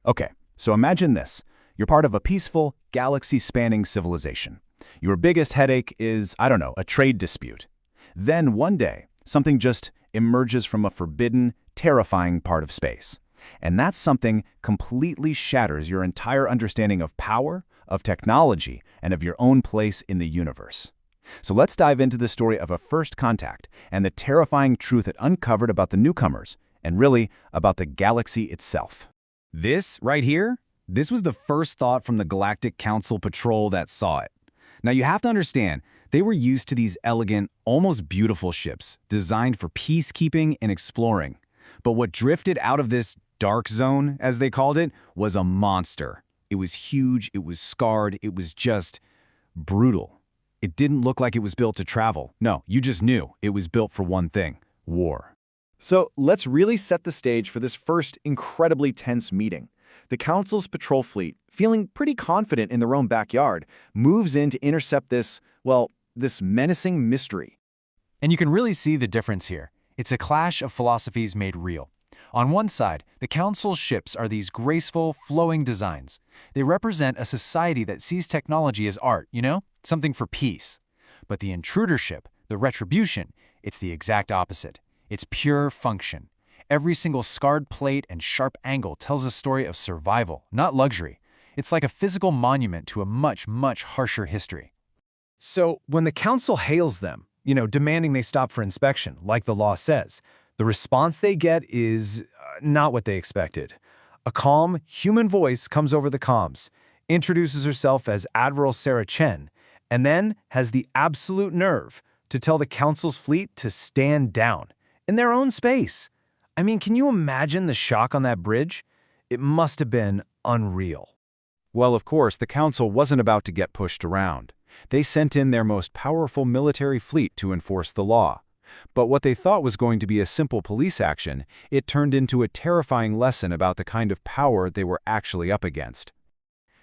Okay, so imagine this. You're part of a peaceful, galaxy-spanning civilization. Your biggest headache is, I don't know, a trade dispute. Then one day, something just emerges from a forbidden, terrifying part of space. And that something completely shatters your entire understanding of power, of technology, and of your own place in the universe. So let's dive into the story of a first contact and the terrifying truth it uncovered about the newcomers, and really about the galaxy itself. This, right here, this was the first thought from the Galactic Council patrol that saw it. Now you have to understand, they were used to these elegant, almost beautiful ships, designed for peacekeeping and exploring. But what drifted out of this dark zone, as they called it, was a monster. It was huge, it was scarred, it was just brutal. It didn't look like it was built to travel. No, you just knew it was built for one thing: war. So let's really set the stage for this first incredibly tense meeting. The Council's patrol fleet, feeling pretty confident in their own backyard, moves in to intercept this menacing mystery. And you can really see the difference here. It's a clash of philosophies made real. On one side, the Council's ships are these graceful, flowing designs. They represent a society that sees technology as art, something for peace. But the intruder ship, the Retribution, it's the exact opposite. It's pure function. Every single scarred plate and sharp angle tells a story of survival, not luxury. It's like a physical monument to a much, much harsher history. So when the Council hails them, demanding they stop for inspection, like the law says, the response they get is not what they expected. A calm, human voice comes over the comms, introduces herself as Admiral Sarah Chen, and then has the absolute nerve to tell the Council's fleet to stand down in their own space. I mean, can you imagine the shock on that bridge? It must have been unreal. Well, of course, the Council wasn't about to get pushed around. They sent in their most powerful military fleet to enforce the law. But what they thought was going to be a simple police action, it turned into a terrifying lesson about the kind of power they were actually up against.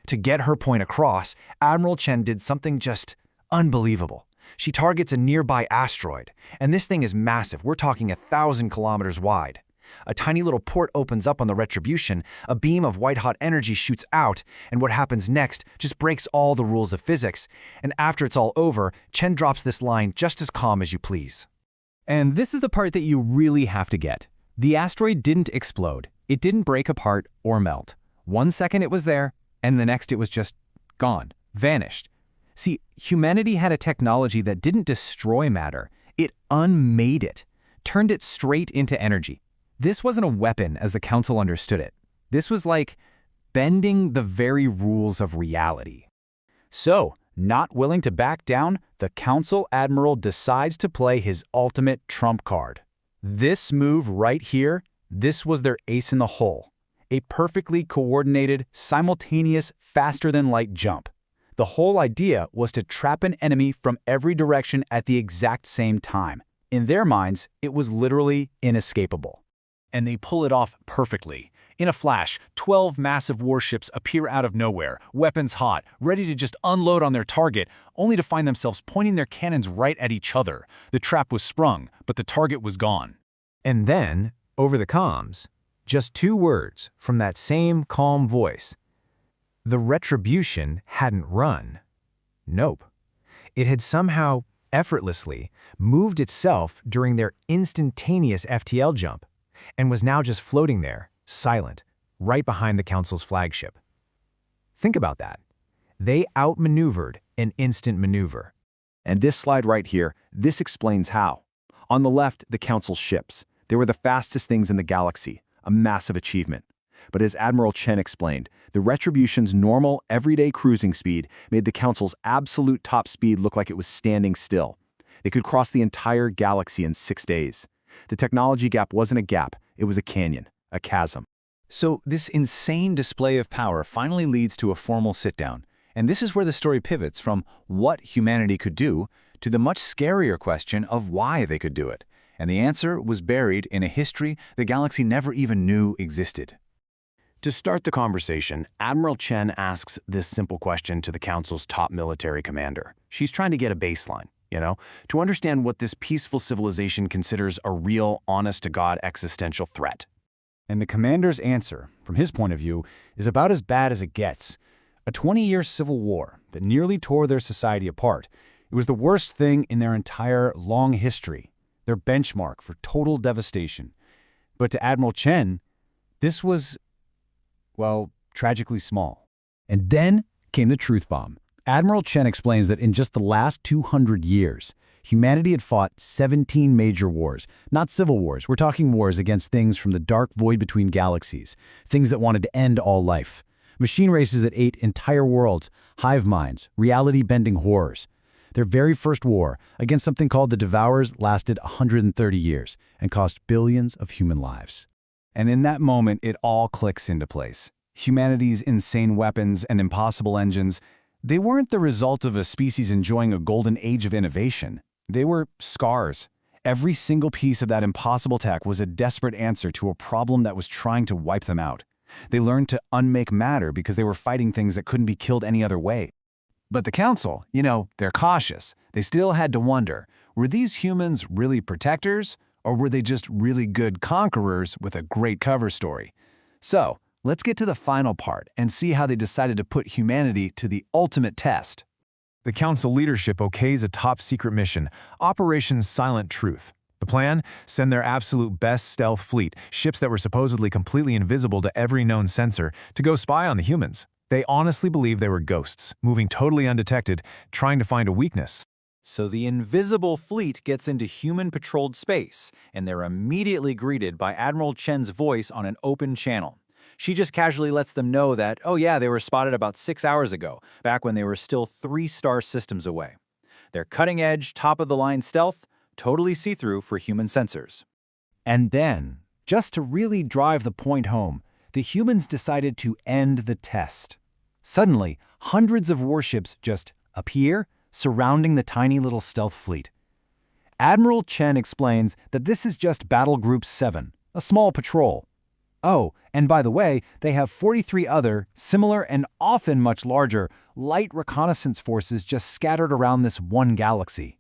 To get her point across, Admiral Chen did something just unbelievable. She targets a nearby asteroid, and this thing is massive. We're talking 1,000 kilometers wide. A tiny little port opens up on the Retribution, a beam of white-hot energy shoots out, and what happens next just breaks all the rules of physics. And after it's all over, Chen drops this line just as calm as you please. And this is the part that you really have to get. The asteroid didn't explode. It didn't break apart or melt. 1 second it was there, and the next it was just gone, vanished. See, humanity had a technology that didn't destroy matter. It unmade it, turned it straight into energy. This wasn't a weapon as the Council understood it. This was like bending the very rules of reality. So, not willing to back down, the Council Admiral decides to play his ultimate trump card. This move right here, this was their ace in the hole. A perfectly coordinated, simultaneous, faster-than-light jump. The whole idea was to trap an enemy from every direction at the exact same time. In their minds, it was literally inescapable. And they pull it off perfectly. In a flash, 12 massive warships appear out of nowhere, weapons hot, ready to just unload on their target, only to find themselves pointing their cannons right at each other. The trap was sprung, but the target was gone. And then, over the comms, just 2 words from that same calm voice. The Retribution hadn't run. Nope. It had somehow, effortlessly, moved itself during their instantaneous FTL jump, and was now just floating there, silent, right behind the Council's flagship. Think about that. They outmaneuvered an instant maneuver. And this slide right here, this explains how. On the left, the Council's ships. They were the fastest things in the galaxy, a massive achievement. But as Admiral Chen explained, the Retribution's normal, everyday cruising speed made the Council's absolute top speed look like it was standing still. They could cross the entire galaxy in 6 days. The technology gap wasn't a gap, it was a canyon, a chasm. So this insane display of power finally leads to a formal sit-down. And this is where the story pivots from what humanity could do to the much scarier question of why they could do it. And the answer was buried in a history the galaxy never even knew existed. To start the conversation, Admiral Chen asks this simple question to the Council's top military commander. She's trying to get a baseline, to understand what this peaceful civilization considers a real, honest-to-God existential threat. And the commander's answer, from his point of view, is about as bad as it gets. A 20-year civil war that nearly tore their society apart. It was the worst thing in their entire long history, their benchmark for total devastation. But to Admiral Chen, this was, well, tragically small. And then came the truth bomb. Admiral Chen explains that in just the last 200 years, humanity had fought 17 major wars. Not civil wars. We're talking wars against things from the dark void between galaxies, things that wanted to end all life. Machine races that ate entire worlds, hive minds, reality-bending horrors. Their very first war against something called the Devourers lasted 130 years and cost billions of human lives. And in that moment, it all clicks into place. Humanity's insane weapons and impossible engines, they weren't the result of a species enjoying a golden age of innovation. They were scars. Every single piece of that impossible tech was a desperate answer to a problem that was trying to wipe them out. They learned to unmake matter because they were fighting things that couldn't be killed any other way. But the Council, they're cautious. They still had to wonder, were these humans really protectors, or were they just really good conquerors with a great cover story? So, let's get to the final part and see how they decided to put humanity to the ultimate test. The Council leadership okays a top-secret mission, Operation Silent Truth. The plan? Send their absolute best stealth fleet, ships that were supposedly completely invisible to every known sensor, to go spy on the humans. They honestly believed they were ghosts, moving totally undetected, trying to find a weakness. So the invisible fleet gets into human-patrolled space, and they're immediately greeted by Admiral Chen's voice on an open channel. She just casually lets them know that, oh yeah, they were spotted about 6 hours ago, back when they were still 3-star systems away. They're cutting-edge, top-of-the-line stealth, totally see-through for human sensors. And then, just to really drive the point home, the humans decided to end the test. Suddenly, hundreds of warships just appear, surrounding the tiny little stealth fleet. Admiral Chen explains that this is just Battle Group 7, a small patrol. Oh, and by the way, they have 43 other, similar and often much larger, light reconnaissance forces just scattered around this one galaxy.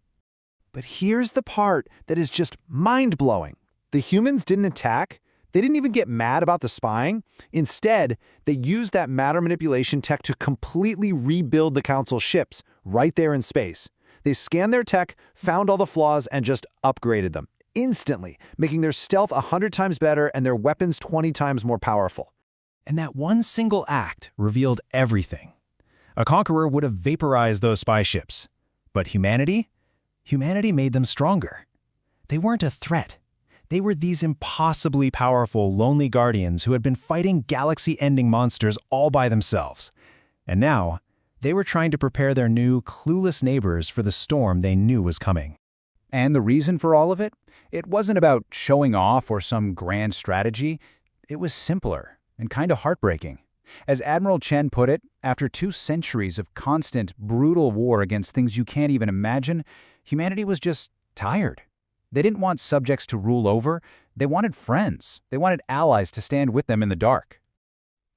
But here's the part that is just mind-blowing. The humans didn't attack. They didn't even get mad about the spying. Instead, they used that matter manipulation tech to completely rebuild the Council ships right there in space. They scanned their tech, found all the flaws, and just upgraded them instantly, making their stealth 100 times better and their weapons 20 times more powerful. And that one single act revealed everything. A conqueror would have vaporized those spy ships. But humanity made them stronger. They weren't a threat. They were these impossibly powerful, lonely guardians who had been fighting galaxy-ending monsters all by themselves. And now, they were trying to prepare their new, clueless neighbors for the storm they knew was coming. And the reason for all of it? It wasn't about showing off or some grand strategy. It was simpler and kind of heartbreaking. As Admiral Chen put it, after 2 centuries of constant, brutal war against things you can't even imagine, humanity was just tired. They didn't want subjects to rule over. They wanted friends. They wanted allies to stand with them in the dark.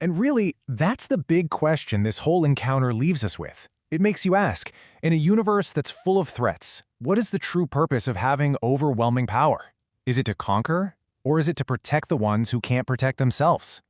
And really, that's the big question this whole encounter leaves us with. It makes you ask, in a universe that's full of threats, what is the true purpose of having overwhelming power? Is it to conquer, or is it to protect the ones who can't protect themselves?